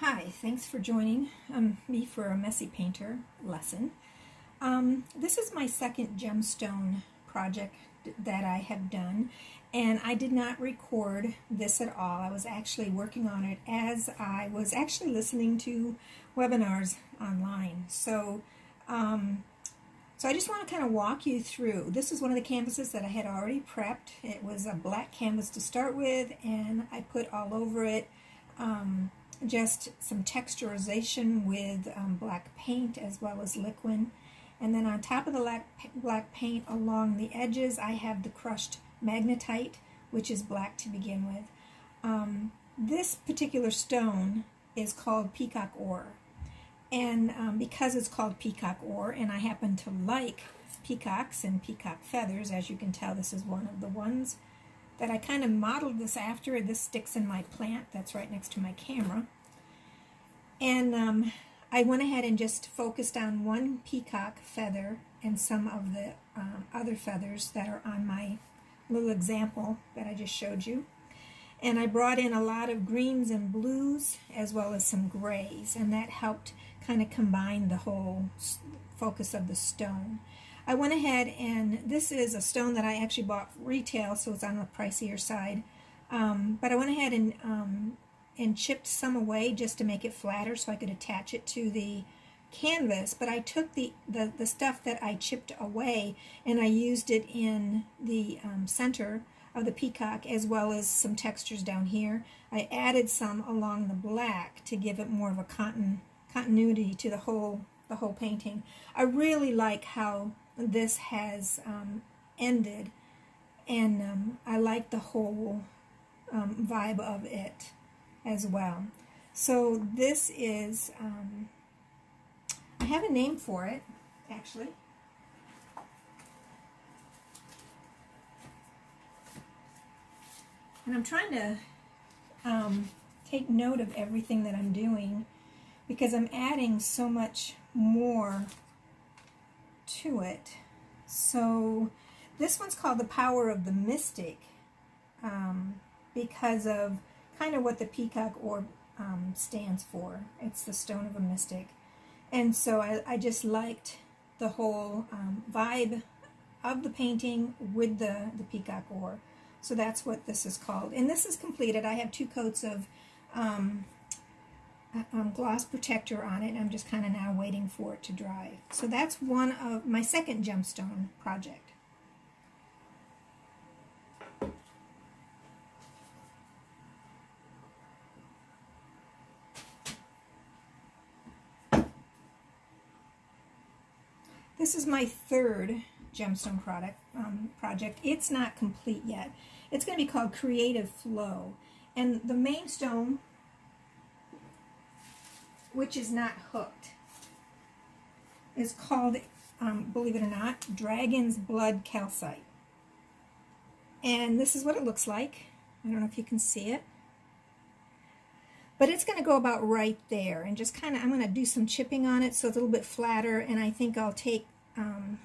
Hi, thanks for joining me for a messy painter lesson. This is my second gemstone project that I have done, and I did not record this at all. I was actually working on it as I was actually listening to webinars online. So I just want to kind of walk you through. This is one of the canvases that I had already prepped. It was a black canvas to start with, and I put all over it just some texturization with black paint as well as liquid. And then on top of the black paint along the edges, I have the crushed magnetite, which is black to begin with. This particular stone is called peacock ore. And because it's called peacock ore, and I happen to like peacocks and peacock feathers, as you can tell, this is one of the ones that I kind of modeled this after. This sticks in my plant that's right next to my camera. And I went ahead and just focused on one peacock feather and some of the other feathers that are on my little example that I just showed you. And I brought in a lot of greens and blues as well as some grays, and that helped kind of combine the whole focus of the stone. I went ahead, and this is a stone that I actually bought retail, so it's on the pricier side. But I went ahead and chipped some away just to make it flatter so I could attach it to the canvas. But I took the stuff that I chipped away and I used it in the center of the peacock as well as some textures down here. I added some along the black to give it more of a continuity to the whole painting. I really like how this has ended, and I like the whole vibe of it as well. So this is, I have a name for it, actually. And I'm trying to take note of everything that I'm doing because I'm adding so much more to it. So this one's called The Power of the Mystic because of kind of what the peacock orb stands for. It's the stone of a mystic. And so I just liked the whole vibe of the painting with the peacock ore. So that's what this is called. And this is completed. I have 2 coats of gloss protector on it, and I'm just kind of now waiting for it to dry. So that's one of my second gemstone project. This is my third gemstone project. It's not complete yet. It's going to be called Creative Flow. And the main stone, which is not hooked, is called, believe it or not, Dragon's Blood Calcite. And this is what it looks like. I don't know if you can see it. But it's going to go about right there, and just kind of, I'm going to do some chipping on it so it's a little bit flatter, and I think I'll take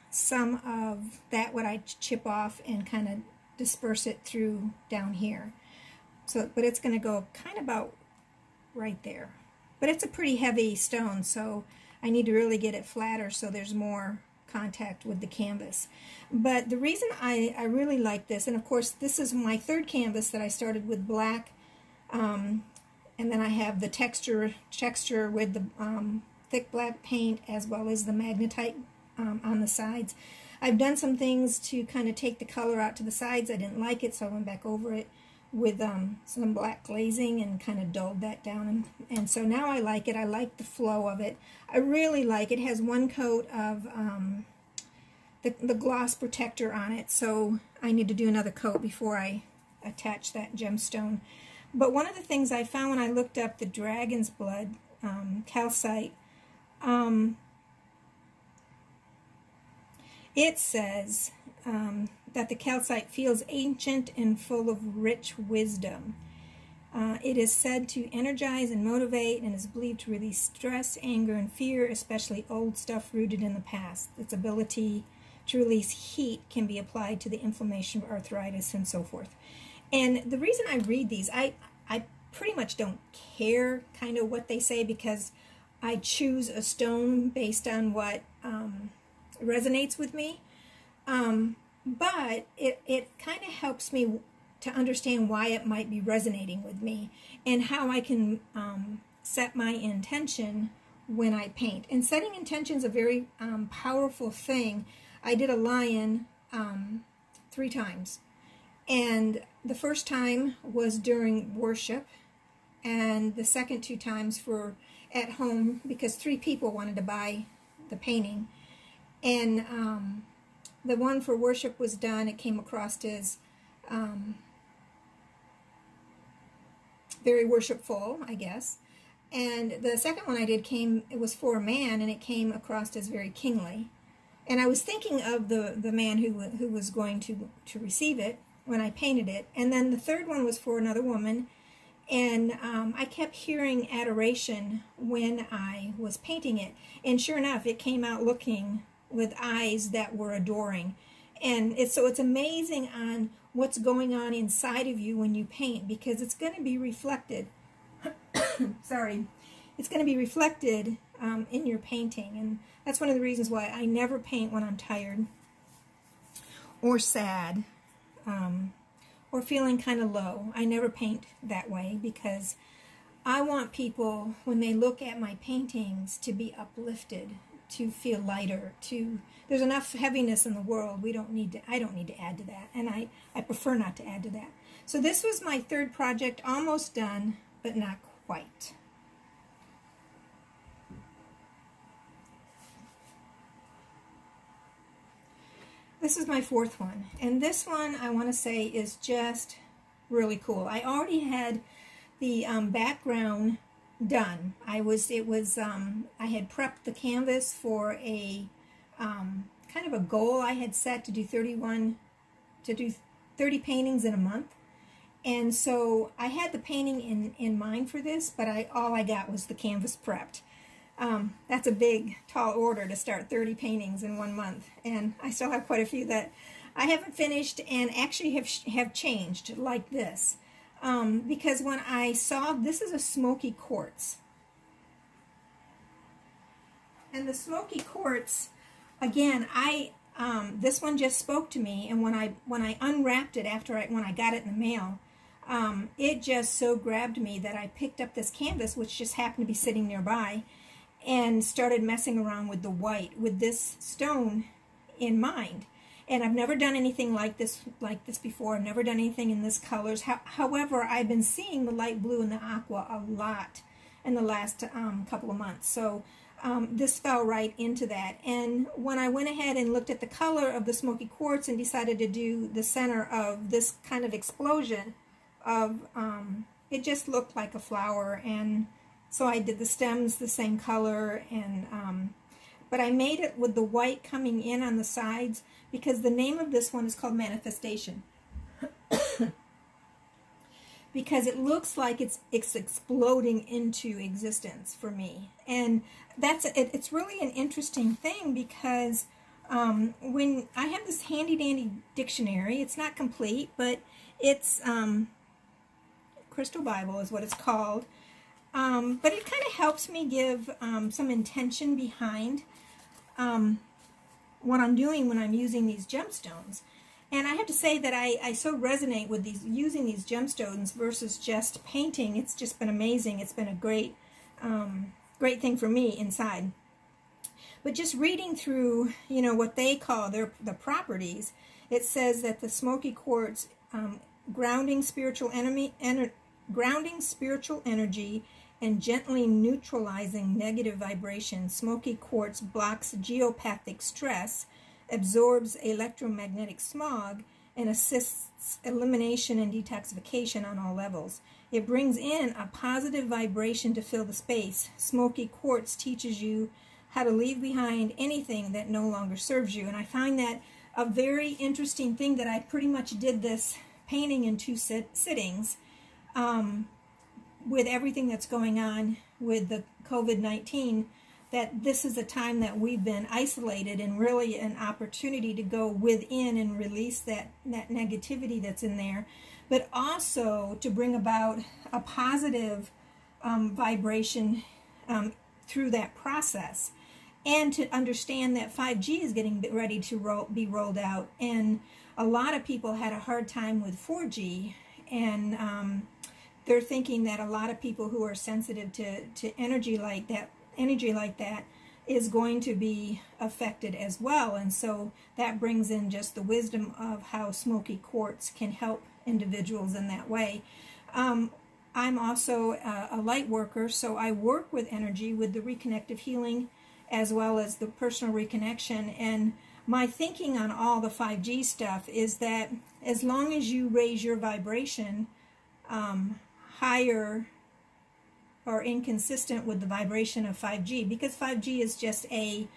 some of that, what I chip off, and kind of disperse it through down here. So, but it's going to go kind of about right there. But it's a pretty heavy stone, so I need to really get it flatter so there's more contact with the canvas. But the reason I really like this, and of course this is my third canvas that I started with black, and then I have the texture with the thick black paint as well as the magnetite on the sides. I've done some things to kind of take the color out to the sides. I didn't like it, so I went back over it with some black glazing and kind of dulled that down. And so now I like it. I like the flow of it. I really like it. It has 1 coat of the gloss protector on it, so I need to do another coat before I attach that gemstone. But one of the things I found when I looked up the Dragon's Blood calcite, it says that the calcite feels ancient and full of rich wisdom. It is said to energize and motivate, and is believed to release stress, anger, and fear, especially old stuff rooted in the past. Its ability to release heat can be applied to the inflammation of arthritis and so forth. And the reason I read these, I pretty much don't care kind of what they say, because I choose a stone based on what resonates with me. But it kind of helps me to understand why it might be resonating with me, and how I can set my intention when I paint. And setting intention is a very powerful thing. I did a lion 3 times. And the first time was during worship, and the second 2 times for at home, because 3 people wanted to buy the painting. And the one for worship was done. It came across as very worshipful, I guess. And the second one I did it was for a man, and it came across as very kingly. And I was thinking of the man who was going to receive it when I painted it. And then the third one was for another woman, and I kept hearing adoration when I was painting it. And sure enough, it came out looking with eyes that were adoring. And so it's amazing on what's going on inside of you when you paint, because it's going to be reflected. Sorry. It's going to be reflected in your painting. And that's one of the reasons why I never paint when I'm tired or sad or feeling kind of low. I never paint that way, because I want people, when they look at my paintings, to be uplifted, to feel lighter. There's enough heaviness in the world. I don't need to add to that, and I prefer not to add to that. So this was my 3rd project, almost done, but not quite. This is my 4th one, and this one I want to say is just really cool. I already had the background done. I had prepped the canvas for a kind of a goal I had set to do 30 paintings in a month. And so I had the painting in mind for this, but all I got was the canvas prepped. That's a big, tall order to start 30 paintings in 1 month. And I still have quite a few that I haven't finished and actually have changed, like this. Because when I saw, this is a smoky quartz. And the smoky quartz, again, this one just spoke to me, and when I unwrapped it when I got it in the mail, it just so grabbed me that I picked up this canvas, which just happened to be sitting nearby, and started messing around with the white, with this stone in mind. And I've never done anything like this before. I've never done anything in this colors. However, I've been seeing the light blue and the aqua a lot in the last couple of months. So this fell right into that. And when I went ahead and looked at the color of the smoky quartz and decided to do the center of this kind of explosion of, it just looked like a flower. And so I did the stems the same color, and but I made it with the white coming in on the sides, because the name of this one is called Manifestation. Because it looks like it's exploding into existence for me. And it's really an interesting thing, because when I have this handy dandy dictionary, it's not complete, but it's Crystal Bible is what it's called. But it kind of helps me give some intention behind what I'm doing when I'm using these gemstones. And I have to say that I so resonate with using these gemstones versus just painting. It's just been amazing. It's been a great thing for me inside. But just reading through, what they call the properties, it says that the smoky quartz, grounding spiritual energy and gently neutralizing negative vibration. Smoky quartz blocks geopathic stress, absorbs electromagnetic smog, and assists elimination and detoxification on all levels. It brings in a positive vibration to fill the space. Smoky quartz teaches you how to leave behind anything that no longer serves you. And I find that a very interesting thing, that I pretty much did this painting in 2 sittings. With everything that's going on with the COVID-19, that this is a time that we've been isolated, and really an opportunity to go within and release that negativity that's in there. but also to bring about a positive vibration through that process, and to understand that 5G is getting ready to be rolled out. And a lot of people had a hard time with 4G, and they're thinking that a lot of people who are sensitive to energy like that is going to be affected as well. And so that brings in just the wisdom of how smoky quartz can help individuals in that way. I'm also a light worker, so I work with energy, with the reconnective healing as well as the personal reconnection. And my thinking on all the 5G stuff is that as long as you raise your vibration higher or inconsistent with the vibration of 5G, because 5G is just a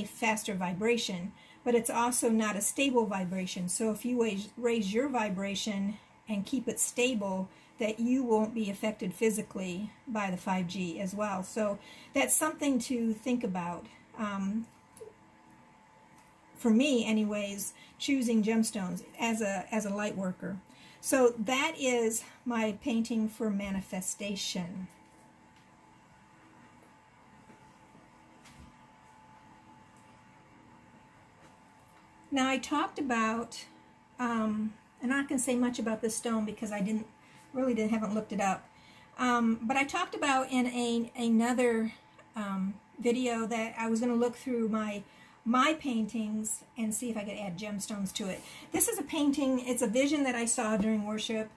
faster vibration, but it's also not a stable vibration. So if you raise your vibration and keep it stable, that you won't be affected physically by the 5G as well. So that's something to think about. For me anyways, choosing gemstones as a light worker. So that is my painting for manifestation. Now I talked about, I'm not going to say much about this stone because I haven't looked it up. But I talked about in another video that I was going to look through my paintings and see if I could add gemstones to it. This is a painting, it's a vision that I saw during worship,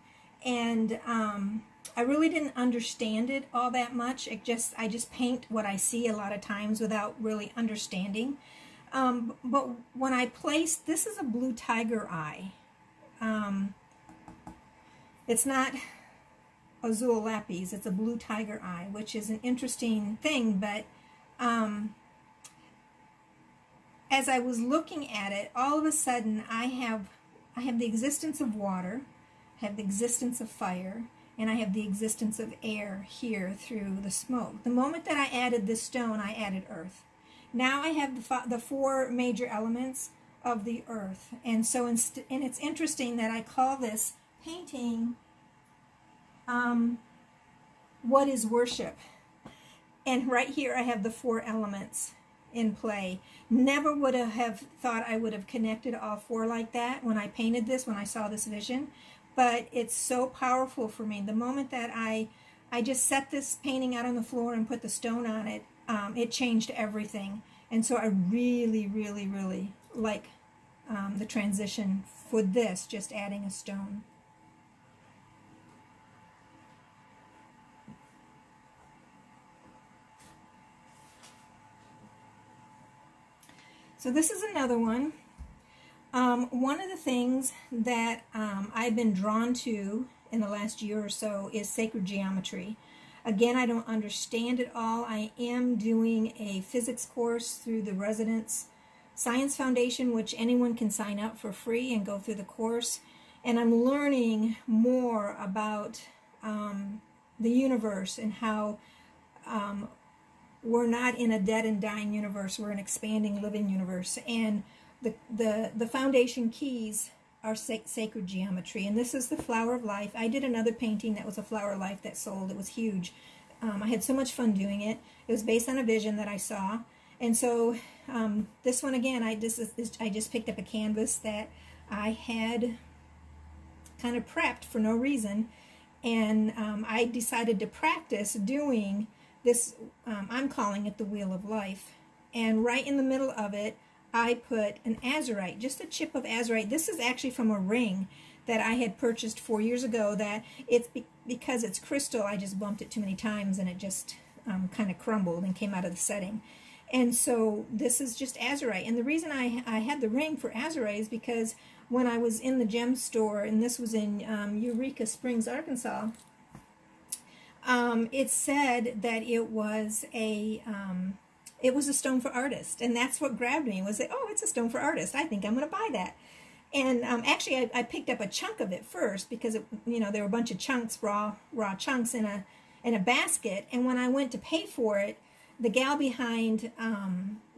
and I really didn't understand it all that much. I just paint what I see a lot of times without really understanding. But when I placed, this is a blue tiger eye. It's not azul lapis, it's a blue tiger eye, which is an interesting thing, but as I was looking at it, all of a sudden I have the existence of water, I have the existence of fire, and I have the existence of air here through the smoke. The moment that I added this stone, I added earth. Now I have the four major elements of the earth. And so, and it's interesting that I call this painting, What is Worship? And right here I have the four elements in play. Never would have thought I would have connected all four like that when I painted this, when I saw this vision. But it's so powerful for me. The moment that I just set this painting out on the floor and put the stone on it, it changed everything. And so I really, really, really like the transition for this, just adding a stone. So this is another one. One of the things that I've been drawn to in the last year or so is sacred geometry. Again, I don't understand it all. I am doing a physics course through the Residence Science Foundation, which anyone can sign up for free and go through the course. And I'm learning more about the universe and how we're not in a dead and dying universe. We're an expanding, living universe. And the foundation keys are sacred geometry. And this is the flower of life. I did another painting that was a flower of life that sold. It was huge. I had so much fun doing it. It was based on a vision that I saw. And so this one again, I just picked up a canvas that I had kind of prepped for no reason. And I decided to practice doing this, I'm calling it the Wheel of Life. And right in the middle of it, I put an azurite, just a chip of azurite. This is actually from a ring that I had purchased 4 years ago. That it's because it's crystal, I just bumped it too many times and it just kind of crumbled and came out of the setting. And so this is just azurite. And the reason I had the ring for azurite is because when I was in the gem store, and this was in Eureka Springs, Arkansas, it said that it was a stone for artists, and that's what grabbed me. Was that, oh, it's a stone for artists. I think I'm going to buy that. And actually, I picked up a chunk of it first because there were a bunch of chunks, raw chunks in a basket. And when I went to pay for it, the gal behind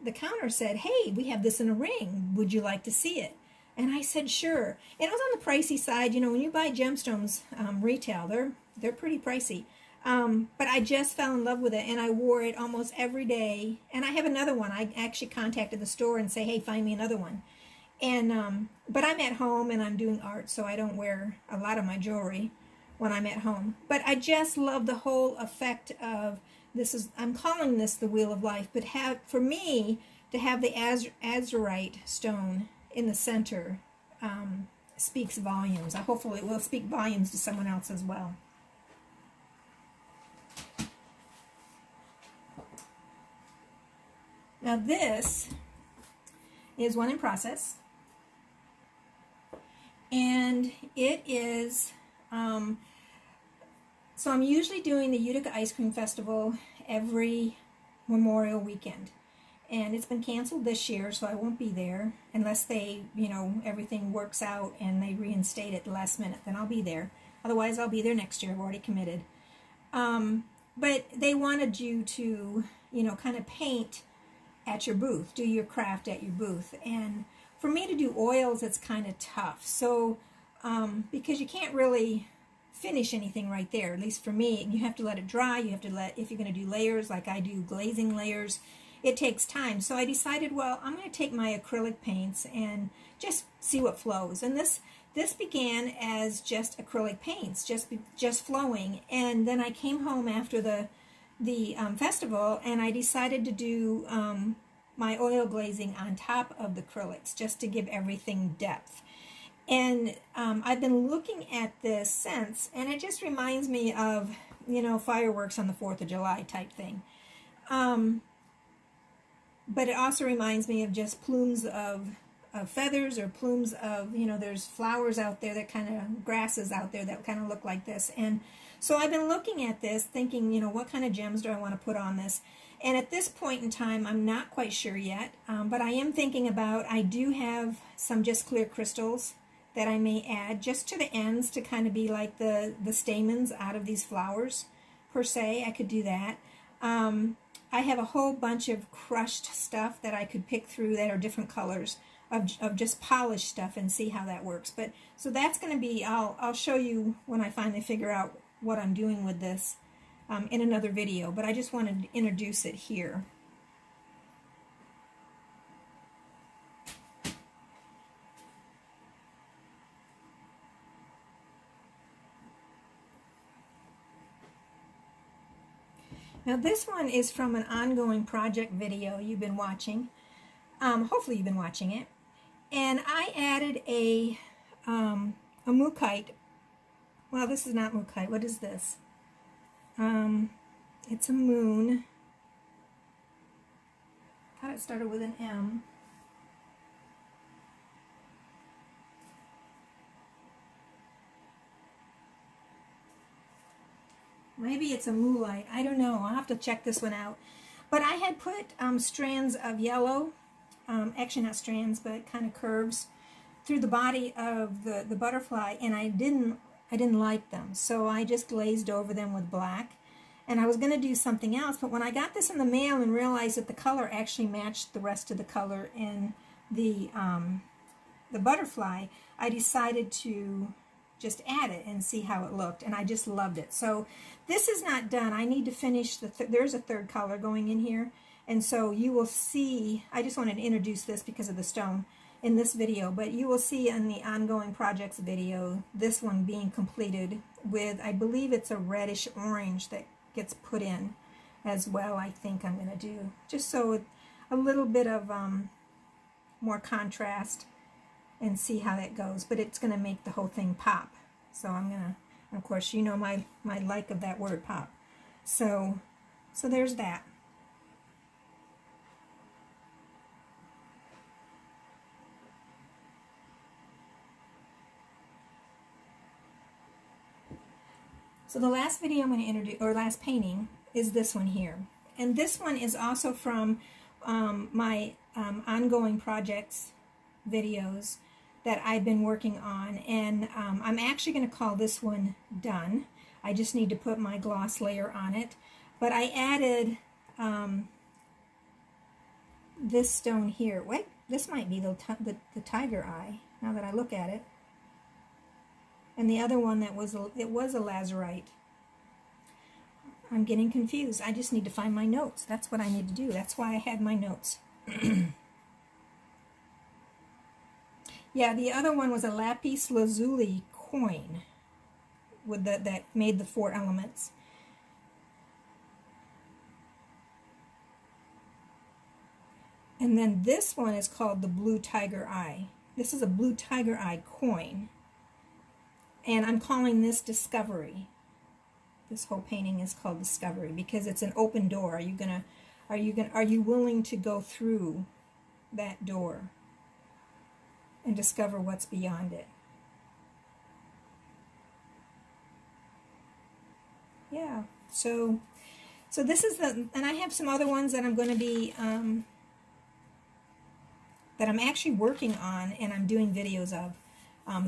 the counter said, "Hey, we have this in a ring. Would you like to see it?" And I said, sure. And it was on the pricey side. You know, when you buy gemstones retail, they're pretty pricey. But I just fell in love with it, and I wore it almost every day. And I have another one. I actually contacted the store and say, hey, find me another one. And but I'm at home and I'm doing art, so I don't wear a lot of my jewelry when I'm at home. But I just love the whole effect of this. I'm calling this the Wheel of Life, but for me to have the azurite stone in the center speaks volumes. Hopefully it will speak volumes to someone else as well. Now this is one in process, and it is, so I'm usually doing the Utica Ice Cream Festival every Memorial weekend, and it's been canceled this year, so I won't be there unless they, you know, everything works out and they reinstate it at the last minute. Then I'll be there. Otherwise, I'll be there next year. I've already committed. But they wanted you to, you know, kind of paint at your booth, do your craft at your booth. And for me to do oils, it's kind of tough. So, because you can't really finish anything right there, at least for me. You have to let it dry. You have to if you're going to do layers, like I do glazing layers, it takes time. So I decided, well, I'm going to take my acrylic paints and just see what flows. And this began as just acrylic paints, just flowing. And then I came home after the festival, and I decided to do my oil glazing on top of the acrylics, just to give everything depth. And I've been looking at this since, and it just reminds me of, you know, fireworks on the 4th of July type thing. But it also reminds me of just plumes of feathers, or plumes of, you know, there's flowers out there that kind of, grasses out there that kind of look like this. And so I've been looking at this thinking, you know, what kind of gems do I want to put on this? And at this point in time, I'm not quite sure yet, but I am thinking about, I do have some just clear crystals that I may add just to the ends to kind of be like the stamens out of these flowers, per se. I could do that. I have a whole bunch of crushed stuff that I could pick through that are different colors of just polished stuff and see how that works. But so that's going to be, I'll show you when I finally figure out what I'm doing with this in another video, but I just wanted to introduce it here. Now this one is from an ongoing project video you've been watching. Hopefully you've been watching it. And I added a mookaite. Well, this is not mookaite. What is this? It's a moon. I thought it started with an M. Maybe it's a moolite. I don't know. I'll have to check this one out. But I had put strands of yellow, actually not strands, but kind of curves through the body of the butterfly, and I didn't like them. So I just glazed over them with black. And I was going to do something else, but when I got this in the mail and realized that the color actually matched the rest of the color in the butterfly, I decided to just add it and see how it looked, and I just loved it. So this is not done. I need to finish there's a third color going in here, and so you will see, I just wanted to introduce this because of the stone in this video, but you will see in the ongoing projects video this one being completed with, I believe it's a reddish orange that gets put in as well. I think I'm going to do just so a little bit of more contrast and see how that goes, but it's going to make the whole thing pop. So I'm going to, of course, you know my like of that word, pop. So there's that. So the last video I'm going to introduce, or last painting, is this one here. And this one is also from my ongoing projects videos that I've been working on, and I'm actually going to call this one done. I just need to put my gloss layer on it, but I added this stone here. Wait, this might be the tiger eye. now that I look at it. And the other one that was it was a lazurite. I'm getting confused. I just need to find my notes. That's what I need to do. That's why I had my notes. Yeah, the other one was a lapis lazuli coin with that made the 4 elements. And then this one is called the blue tiger eye. This is a blue tiger eye coin. And I'm calling this Discovery. This whole painting is called Discovery because it's an open door. Are you willing to go through that door and discover what's beyond it? Yeah. So this is and I have some other ones that I'm going to be that I'm actually working on, and I'm doing videos of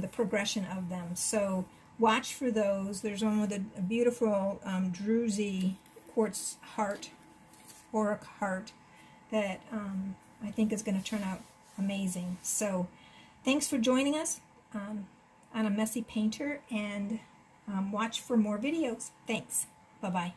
the progression of them. So watch for those. There's one with a beautiful druzy quartz heart, auric heart, that I think is going to turn out amazing. So thanks for joining us on A Messy Painter, and watch for more videos. Thanks. Bye-bye.